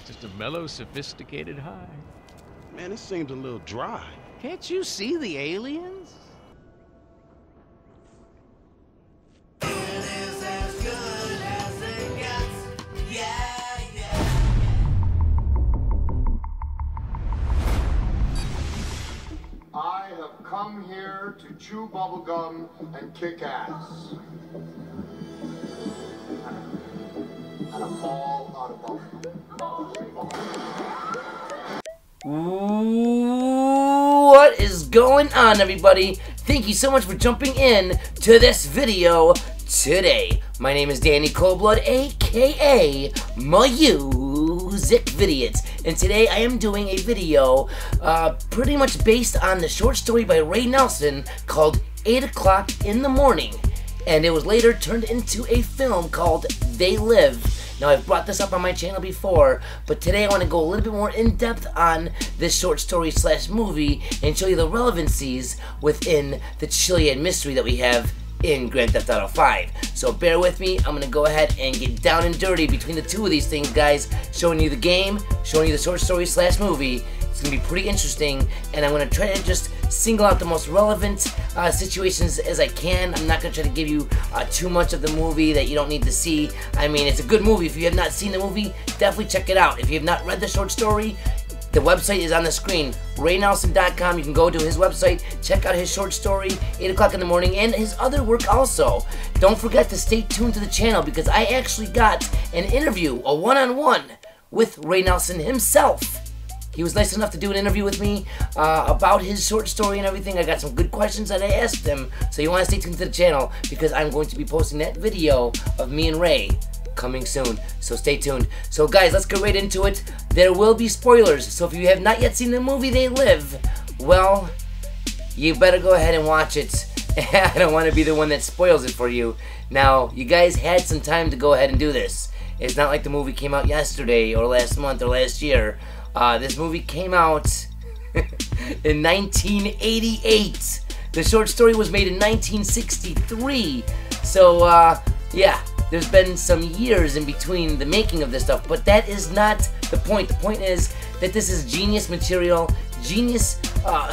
Just a mellow, sophisticated high. Man, this seems a little dry. Can't you see the aliens? I have come here to chew bubblegum and kick ass. And I'm all out of bubblegum. What is going on, everybody? Thank you so much for jumping in to this video today. My name is Danny ColdBlood, aka MusicVidiot, and today I am doing a video pretty much based on the short story by Ray Nelson called 8 o'clock in the morning, and it was later turned into a film called They Live. Now, I've brought this up on my channel before, but today I want to go a little bit more in depth on this short story slash movie and show you the relevancies within the Chiliad Mystery that we have in Grand Theft Auto 5. So bear with me, I'm going to go ahead and get down and dirty between the two of these things, guys, showing you the game, showing you the short story slash movie. It's going to be pretty interesting, and I'm going to try to just single out the most relevant situations as I can. I'm not going to try to give you too much of the movie that you don't need to see. I mean, it's a good movie. If you have not seen the movie, definitely check it out. If you have not read the short story, the website is on the screen, raynelson.com. You can go to his website, check out his short story, 8 o'clock in the morning, and his other work also. Don't forget to stay tuned to the channel because I actually got an interview, a one-on-one, with Ray Nelson himself. He was nice enough to do an interview with me about his short story and everything. I got some good questions that I asked him, so you want to stay tuned to the channel because I'm going to be posting that video of me and Ray coming soon, so stay tuned. So guys, let's get right into it. There will be spoilers, so if you have not yet seen the movie They Live, well, you better go ahead and watch it. I don't want to be the one that spoils it for you. Now, you guys had some time to go ahead and do this. It's not like the movie came out yesterday or last month or last year. This movie came out in 1988. The short story was made in 1963. So, yeah, there's been some years in between the making of this stuff, but that is not the point. The point is that this is genius material, genius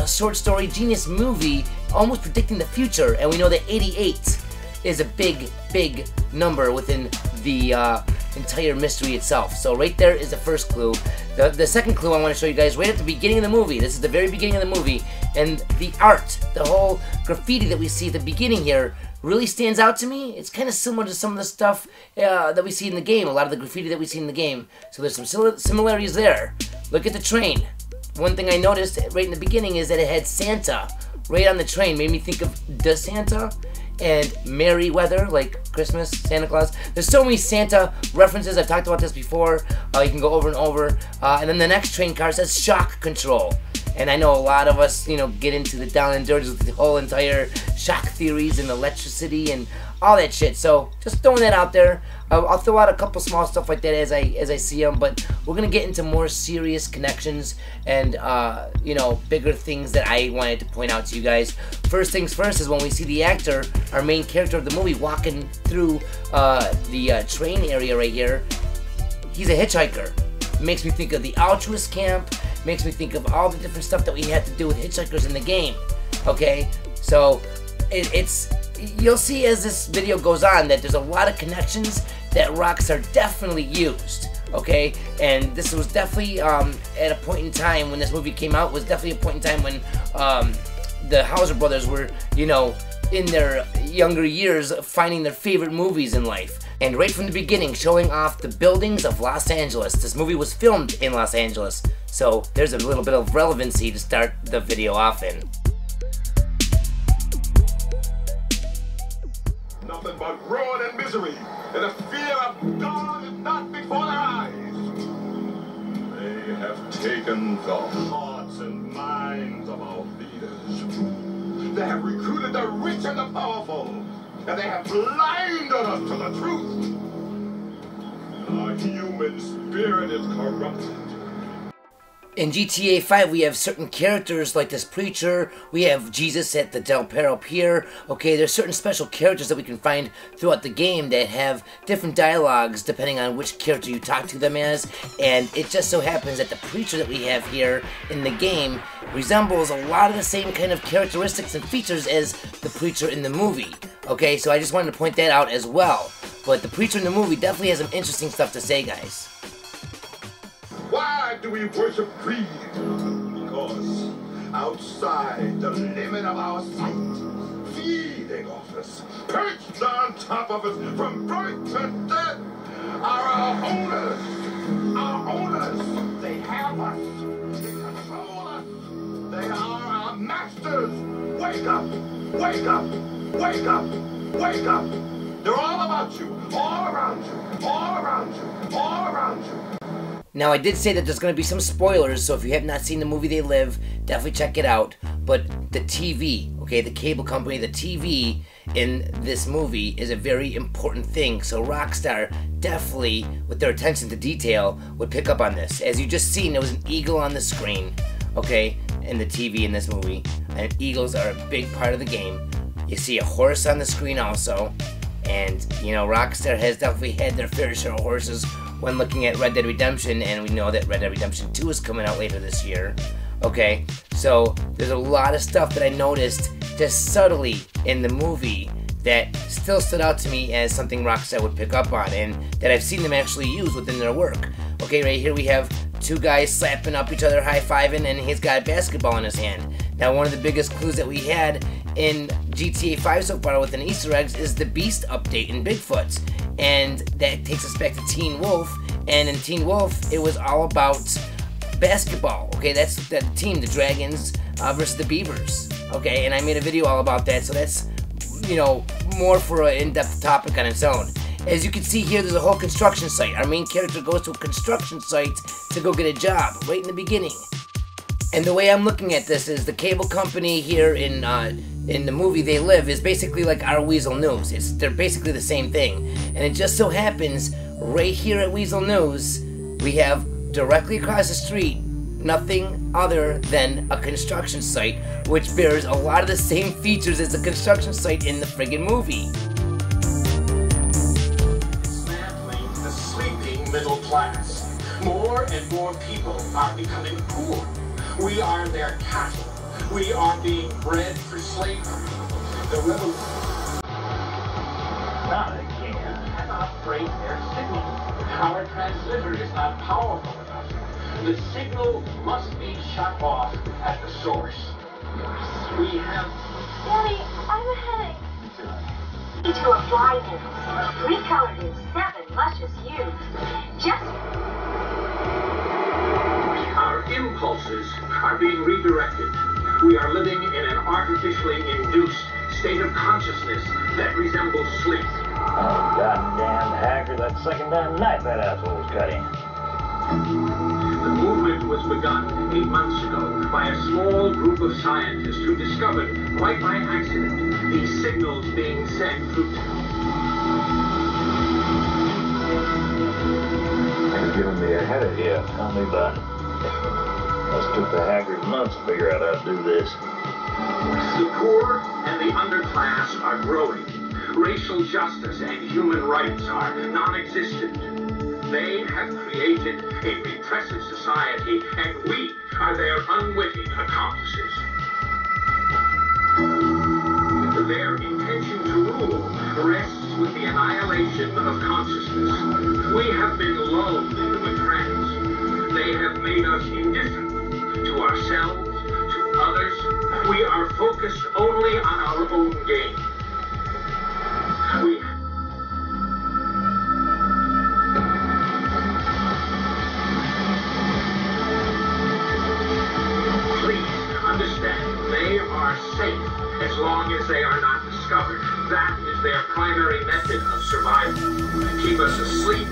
short story, genius movie, almost predicting the future, and we know that 88 is a big, big number within the entire mystery itself. So right there is the first clue. The second clue I want to show you guys right at the beginning of the movie. This is the very beginning of the movie, and the art, the whole graffiti that we see at the beginning here really stands out to me. It's kind of similar to some of the stuff that we see in the game, a lot of the graffiti that we see in the game. So there's some similarities there. Look at the train. One thing I noticed right in the beginning is that it had Santa right on the train. Made me think of the Santa and Merry Weather, like Christmas, Santa Claus. There's so many Santa references. I've talked about this before. You can go over and over. And then the next train car says shock control. And I know a lot of us, you know, get into the down and dirty with the whole entire shock theories and electricity and all that shit. So just throwing that out there. I'll throw out a couple small stuff like that as I see them, but we're gonna get into more serious connections and you know, bigger things that I wanted to point out to you guys. First things first is when we see the actor, our main character of the movie, walking through the train area right here. He's a hitchhiker. Makes me think of the altruist camp. Makes me think of all the different stuff that we had to do with hitchhikers in the game. Okay, so you'll see as this video goes on that there's a lot of connections that Rockstar definitely used. Okay, and this was definitely at a point in time when this movie came out, was definitely a point in time when the Hauser brothers were, you know, in their younger years finding their favorite movies in life. And right from the beginning, showing off the buildings of Los Angeles. This movie was filmed in Los Angeles, so there's a little bit of relevancy to start the video off in. Nothing but ruin and misery, and the fear of God is not before their eyes. They have taken the hearts and minds of our leaders. They have recruited the rich and the powerful, and they have blinded us to the truth. Our human spirit is corrupted. In GTA 5, we have certain characters like this preacher, we have Jesus at the Del Perro Pier. Okay, there's certain special characters that we can find throughout the game that have different dialogues depending on which character you talk to them as, and it just so happens that the preacher that we have here in the game resembles a lot of the same kind of characteristics and features as the preacher in the movie. Okay, so I just wanted to point that out as well. But the preacher in the movie definitely has some interesting stuff to say, guys. Why do we worship greed? Because outside the limit of our sight, feeding off us, perched on top of us from birth to death, are our owners. Our owners. They have us. They control us. They are our masters. Wake up. Wake up. Wake up. Wake up. They're all about you. All around you. All around you. All around you. Now, I did say that there's going to be some spoilers, so if you have not seen the movie They Live, definitely check it out. But the TV, okay, the cable company, the TV in this movie is a very important thing. So Rockstar definitely, with their attention to detail, would pick up on this. As you just seen, there was an eagle on the screen, okay, in the TV in this movie. And eagles are a big part of the game. You see a horse on the screen also. And, you know, Rockstar has definitely had their fair share of horses when looking at Red Dead Redemption, and we know that Red Dead Redemption 2 is coming out later this year. Okay, so there's a lot of stuff that I noticed just subtly in the movie that still stood out to me as something Rockstar would pick up on, and that I've seen them actually use within their work. Okay, right here we have two guys slapping up each other, high-fiving, and he's got a basketball in his hand. Now, one of the biggest clues that we had in GTA 5 so far within Easter eggs is the Beast update in Bigfoot. And that takes us back to Teen Wolf, and in Teen Wolf, it was all about basketball, okay? That's that team, the Dragons versus the Beavers, okay? And I made a video all about that, so that's, you know, more for an in-depth topic on its own. As you can see here, there's a whole construction site. Our main character goes to a construction site to go get a job, right in the beginning. And the way I'm looking at this is the cable company here in the movie They Live is basically like our Weasel News. They're basically the same thing. And it just so happens, right here at Weasel News, we have directly across the street nothing other than a construction site, which bears a lot of the same features as the construction site in the friggin' movie. Dismantling the sleeping middle class. More and more people are becoming poor. We are their cattle. We are being bred for slavery. The revolution. Not again. Cannot break their signal. Our transmitter is not powerful enough. The signal must be shut off at the source. We have... Daddy, I have a headache. To a fly needle. Recolored in 7 luscious hues. Just... Our impulses are being redirected. We are living in an artificially induced state of consciousness that resembles sleep. Oh, goddamn hacker, that second damn knife that asshole's cutting. The movement was begun 8 months ago by a small group of scientists who discovered, quite by accident, these signals being sent through... You're giving me a headache here. Tell me about it. Must took the hackers months to figure out how to do this. The poor and the underclass are growing. Racial justice and human rights are non-existent. They have created a repressive society, and we are their unwitting accomplices. Their intention to rule rests with the annihilation of consciousness. We have been lulled into a trance. They have made us indifferent to ourselves, to others. We are focused only on our own gain. Please understand, they are safe as long as they are not discovered. That is their primary method of survival. Keep us asleep,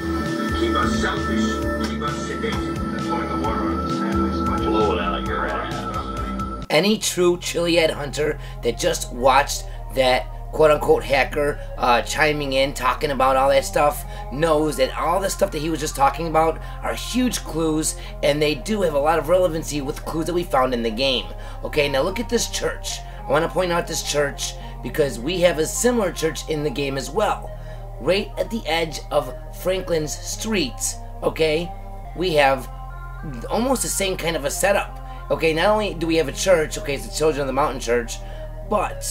keep us selfish, keep us sedated. Pouring the water on the sandwich. Blow it out of your ass. Any true Chiliad hunter that just watched that quote-unquote hacker chiming in, talking about all that stuff, knows that all the stuff that he was just talking about are huge clues, and they do have a lot of relevancy with clues that we found in the game. Okay, now look at this church. I want to point out this church because we have a similar church in the game as well. Right at the edge of Franklin's streets, okay, we have almost the same kind of a setup. Okay, not only do we have a church, okay, it's the Children of the Mountain Church, but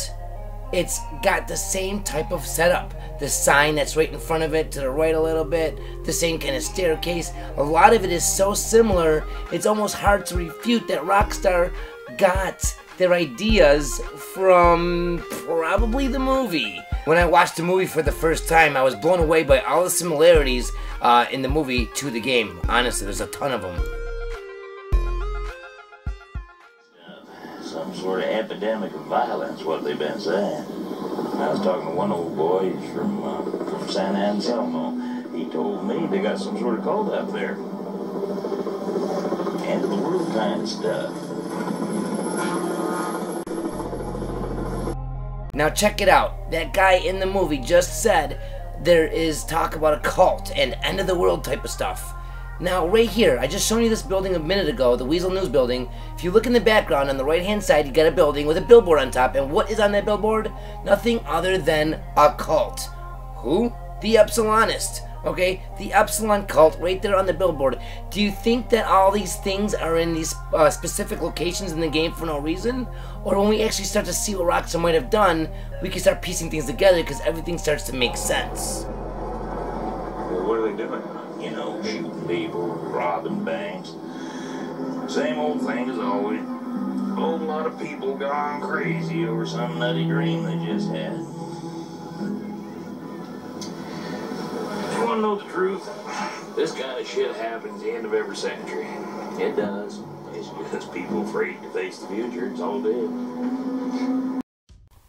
it's got the same type of setup. The sign that's right in front of it, to the right a little bit, the same kind of staircase. A lot of it is so similar, it's almost hard to refute that Rockstar got their ideas from probably the movie. When I watched the movie for the first time, I was blown away by all the similarities in the movie to the game. Honestly, there's a ton of them. Some sort of epidemic of violence, what they've been saying. I was talking to one old boy, he's from San Anselmo. He told me they got some sort of cult up there. End of the world kind of stuff. Now check it out. That guy in the movie just said there is talk about a cult and end of the world type of stuff. Now right here, I just shown you this building a minute ago, the Weasel News building. If you look in the background on the right hand side, you got a building with a billboard on top, and what is on that billboard? Nothing other than a cult. Who? The Epsilonists. Okay, the Epsilon cult right there on the billboard. Do you think that all these things are in these specific locations in the game for no reason? Or when we actually start to see what Rockstar might have done, we can start piecing things together because everything starts to make sense. Well, what are they doing? You know, shooting people, robbing banks. Same old thing as always. A whole lot of people gone crazy over some nutty dream they just had. You want to know the truth? This kind of shit happens at the end of every century. It does. It's just people afraid to face the future. It's all dead.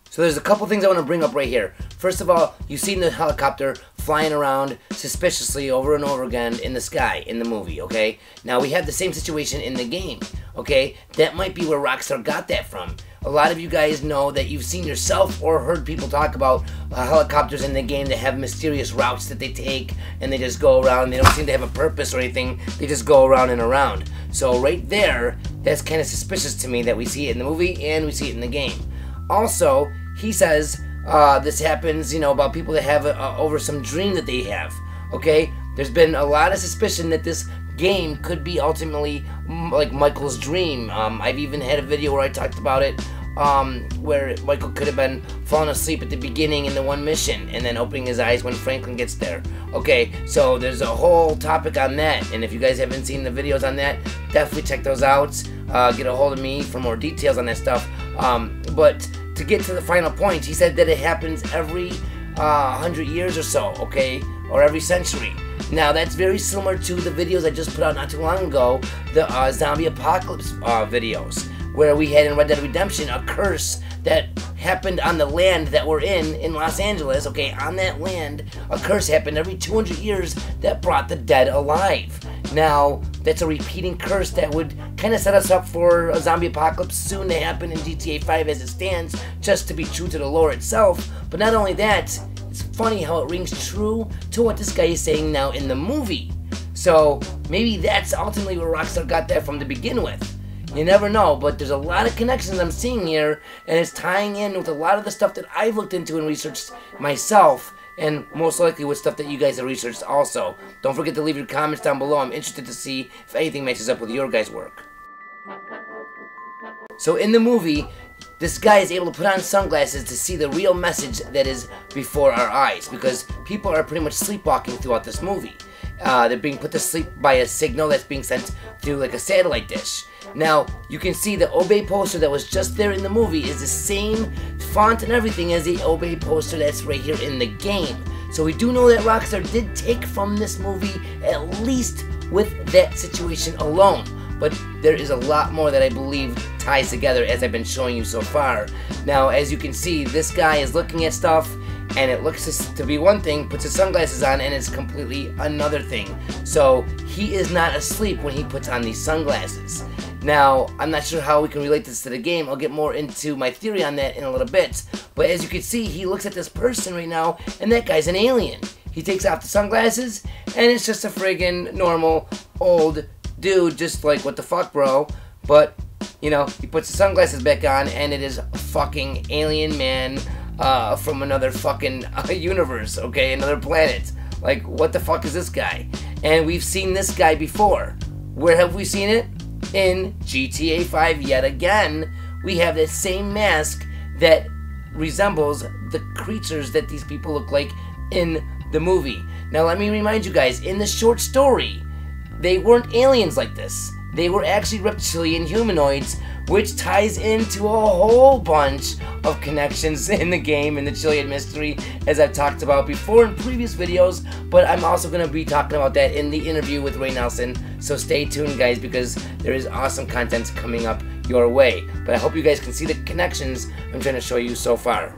So there's a couple things I want to bring up right here. First of all, you've seen the helicopter flying around suspiciously over and over again in the sky in the movie, okay? Now we have the same situation in the game, okay? That might be where Rockstar got that from. A lot of you guys know that you've seen yourself or heard people talk about helicopters in the game that have mysterious routes that they take and they just go around. They don't seem to have a purpose or anything. They just go around and around. So right there, that's kind of suspicious to me that we see it in the movie and we see it in the game. Also, he says this happens, you know, about people that have over some dream that they have, okay? There's been a lot of suspicion that this game could be ultimately like Michael's dream. I've even had a video where I talked about it, where Michael could have been falling asleep at the beginning in the one mission and then opening his eyes when Franklin gets there. Okay, so there's a whole topic on that, and if you guys haven't seen the videos on that, definitely check those out. Get a hold of me for more details on that stuff. But to get to the final point, he said that it happens every 100 years or so, okay, or every century. Now that's very similar to the videos I just put out not too long ago, the zombie apocalypse videos, where we had in Red Dead Redemption a curse that happened on the land that we're in Los Angeles, okay, on that land, a curse happened every 200 years that brought the dead alive. Now, that's a repeating curse that would kind of set us up for a zombie apocalypse soon to happen in GTA5 as it stands, just to be true to the lore itself. But not only that, it's funny how it rings true to what this guy is saying now in the movie. So, maybe that's ultimately where Rockstar got that from to begin with. You never know, but there's a lot of connections I'm seeing here, and it's tying in with a lot of the stuff that I've looked into and researched myself, and most likely with stuff that you guys have researched also. Don't forget to leave your comments down below. I'm interested to see if anything matches up with your guys' work. So in the movie, this guy is able to put on sunglasses to see the real message that is before our eyes, because people are pretty much sleepwalking throughout this movie. They're being put to sleep by a signal that's being sent through like a satellite dish. Now, you can see the Obey poster that was just there in the movie is the same font and everything as the Obey poster that's right here in the game. So we do know that Rockstar did take from this movie, at least with that situation alone. But there is a lot more that I believe ties together as I've been showing you so far. Now, as you can see, this guy is looking at stuff, and it looks to be one thing, puts his sunglasses on, and it's completely another thing. So he is not asleep when he puts on these sunglasses. Now, I'm not sure how we can relate this to the game. I'll get more into my theory on that in a little bit. But as you can see, he looks at this person right now, and that guy's an alien. He takes off the sunglasses, and it's just a friggin' normal old dude, just like, what the fuck, bro? But, you know, he puts the sunglasses back on, and it is a fucking alien man from another fucking universe, okay? Another planet. Like, what the fuck is this guy? And we've seen this guy before. Where have we seen it? In GTA 5 yet again. We have that same mask that resembles the creatures that these people look like in the movie. Now let me remind you guys, in the short story, they weren't aliens like this. They were actually reptilian humanoids, which ties into a whole bunch of connections in the game, in the Chiliad Mystery, as I've talked about before in previous videos, but I'm also going to be talking about that in the interview with Ray Nelson, so stay tuned, guys, because there is awesome content coming up your way. But I hope you guys can see the connections I'm trying to show you so far.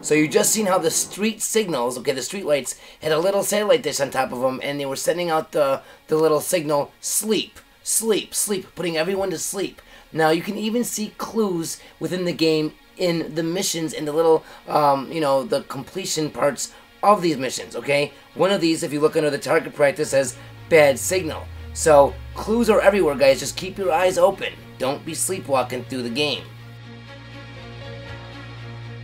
So you just seen how the street signals, okay, the street lights had a little satellite dish on top of them, and they were sending out the little signal, sleep, sleep, sleep, putting everyone to sleep. Now you can even see clues within the game in the missions and the little, you know, the completion parts of these missions, okay? One of these, if you look under the target practice, says bad signal. So clues are everywhere, guys. Just keep your eyes open. Don't be sleepwalking through the game.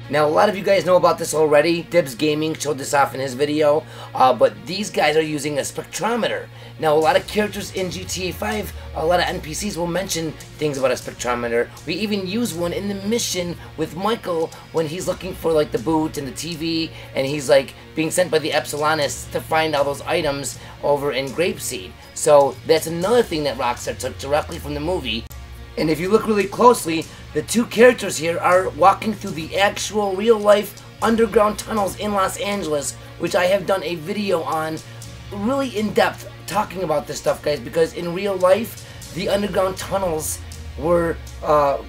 Now, a lot of you guys know about this already. Dibs Gaming showed this off in his video, but these guys are using a spectrometer. Now, a lot of characters in GTA 5, a lot of NPCs will mention things about a spectrometer. We even use one in the mission with Michael when he's looking for, like, the boot and the TV, and he's, like, being sent by the Epsilonists to find all those items over in Grapeseed. So, that's another thing that Rockstar took directly from the movie. And if you look really closely, the two characters here are walking through the actual real-life underground tunnels in Los Angeles, which I have done a video on really in-depth talking about this stuff, guys, because in real life, the underground tunnels were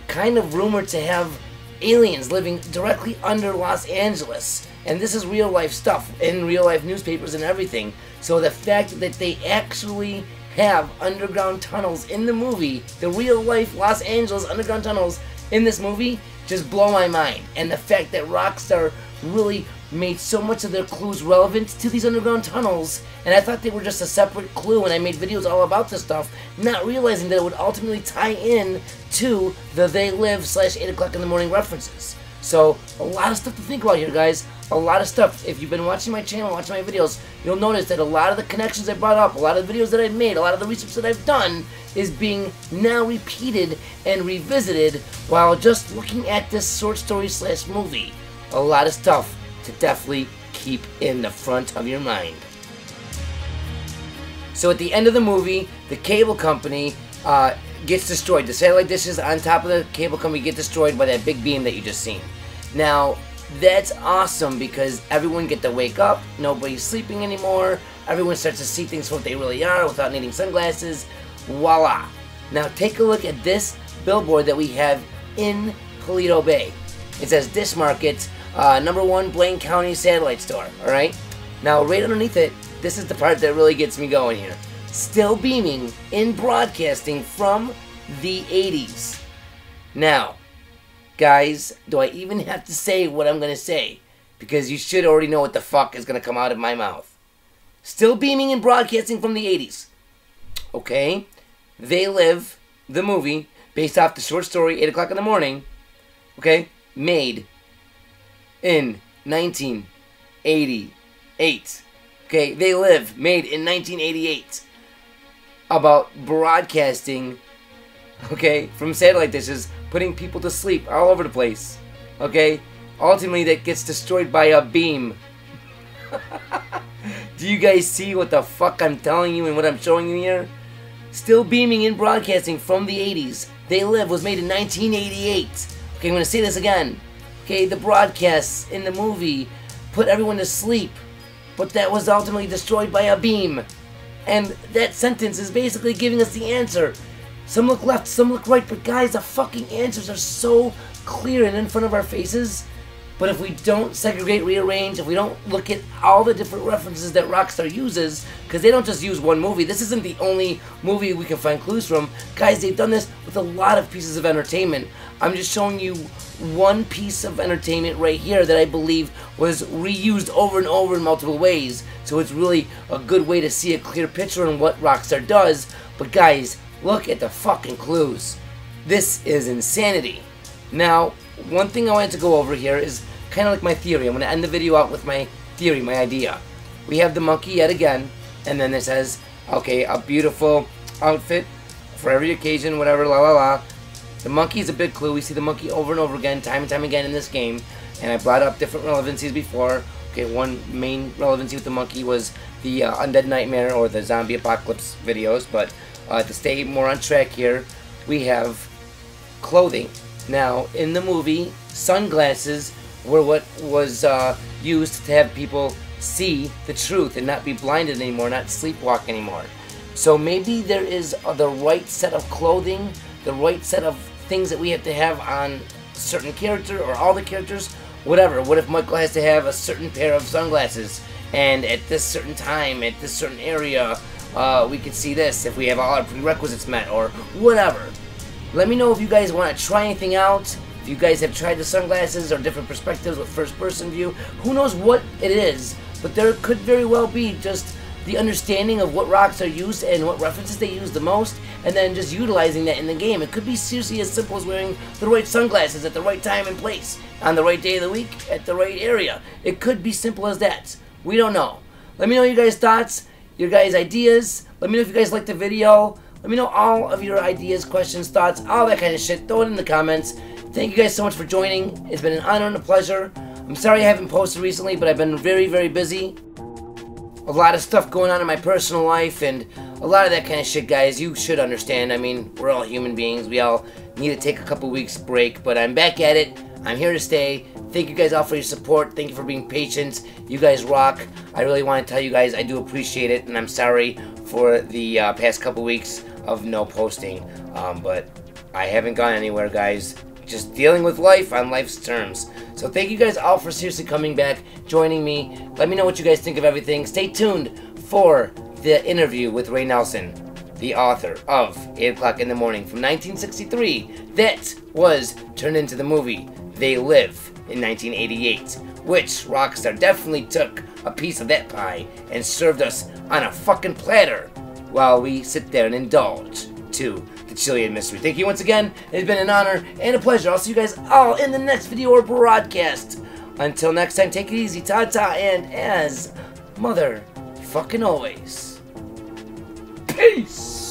kind of rumored to have aliens living directly under Los Angeles. And this is real-life stuff in real-life newspapers and everything. So the fact that they actually have underground tunnels in the movie, the real-life Los Angeles underground tunnels in this movie, just blow my mind. And the fact that Rockstar really made so much of their clues relevant to these underground tunnels, and I thought they were just a separate clue, and I made videos all about this stuff, not realizing that it would ultimately tie in to the They Live / 8 o'clock in the morning references. So, a lot of stuff to think about here, guys. A lot of stuff. If you've been watching my channel, watching my videos, you'll notice that a lot of the connections I brought up, a lot of the videos that I've made, a lot of the research that I've done is being now repeated and revisited while just looking at this short story / movie. A lot of stuff to definitely keep in the front of your mind. So at the end of the movie, the cable company gets destroyed. The satellite dishes on top of the cable company get destroyed by that big beam that you just seen. Now, that's awesome because everyone get to wake up, nobody's sleeping anymore, everyone starts to see things for what they really are without needing sunglasses. Voila! Now take a look at this billboard that we have in Paleto Bay. It says Dish Market, #1 Blaine County Satellite Store, alright? Now right underneath it, this is the part that really gets me going here. Still beaming in broadcasting from the 80s. Now, guys, do I even have to say what I'm going to say? Because you should already know what the fuck is going to come out of my mouth. Still beaming and broadcasting from the 80s. Okay? They Live, the movie, based off the short story 8 o'clock in the morning, okay, made in 1988. Okay, They Live, made in 1988. About broadcasting, okay, from satellite dishes, putting people to sleep all over the place, okay? Ultimately, that gets destroyed by a beam. Do you guys see what the fuck I'm telling you and what I'm showing you here? Still beaming in broadcasting from the 80s. They Live was made in 1988. Okay, I'm going to say this again. Okay, the broadcasts in the movie put everyone to sleep, but that was ultimately destroyed by a beam. And that sentence is basically giving us the answer. Some look left, some look right, but guys, the fucking answers are so clear and in front of our faces. But if we don't segregate, rearrange, if we don't look at all the different references that Rockstar uses, because they don't just use one movie, this isn't the only movie we can find clues from. Guys, they've done this with a lot of pieces of entertainment. I'm just showing you one piece of entertainment right here that I believe was reused over and over in multiple ways. So it's really a good way to see a clear picture on what Rockstar does. But guys, look at the fucking clues. This is insanity. Now, one thing I wanted to go over here is kind of like my theory. I'm going to end the video out with my theory, my idea. We have the monkey yet again, and then it says, okay, a beautiful outfit for every occasion, whatever, la la la. The monkey is a big clue. We see the monkey over and over again, time and time again in this game, and I brought up different relevancies before. Okay, one main relevancy with the monkey was the Undead Nightmare or the zombie apocalypse videos, but to stay more on track here, we have clothing. Now, in the movie, sunglasses were what was used to have people see the truth and not be blinded anymore, not sleepwalk anymore. So maybe there is the right set of clothing, the right set of things that we have to have on a certain character or all the characters, whatever. What if Michael has to have a certain pair of sunglasses and at this certain time, at this certain area, we could see this if we have all our prerequisites met or whatever. Let me know if you guys want to try anything out, if you guys have tried the sunglasses or different perspectives with first person view. Who knows what it is, but there could very well be just the understanding of what Rockstar used and what references they use the most, and then just utilizing that in the game. It could be seriously as simple as wearing the right sunglasses at the right time and place, on the right day of the week, at the right area. It could be simple as that. We don't know. Let me know your guys' thoughts, your guys' ideas. Let me know if you guys liked the video. Let me know all of your ideas, questions, thoughts, all that kind of shit. Throw it in the comments. Thank you guys so much for joining. It's been an honor and a pleasure. I'm sorry I haven't posted recently, but I've been very, very busy. A lot of stuff going on in my personal life and a lot of that kind of shit, guys. You should understand. I mean, we're all human beings. We all need to take a couple weeks break, but I'm back at it. I'm here to stay. Thank you guys all for your support. Thank you for being patient. You guys rock. I really want to tell you guys I do appreciate it, and I'm sorry for the past couple weeks of no posting. But I haven't gone anywhere, guys. Just dealing with life on life's terms. So thank you guys all for seriously coming back, joining me. Let me know what you guys think of everything. Stay tuned for the interview with Ray Nelson, the author of 8 O'Clock in the Morning from 1963. That was turned into the movie They Live in 1988, which Rockstar definitely took a piece of that pie and served us on a fucking platter while we sit there and indulge to the Chiliad Mystery. Thank you once again. It's been an honor and a pleasure. I'll see you guys all in the next video or broadcast. Until next time, take it easy, ta-ta, and as mother fucking always, peace!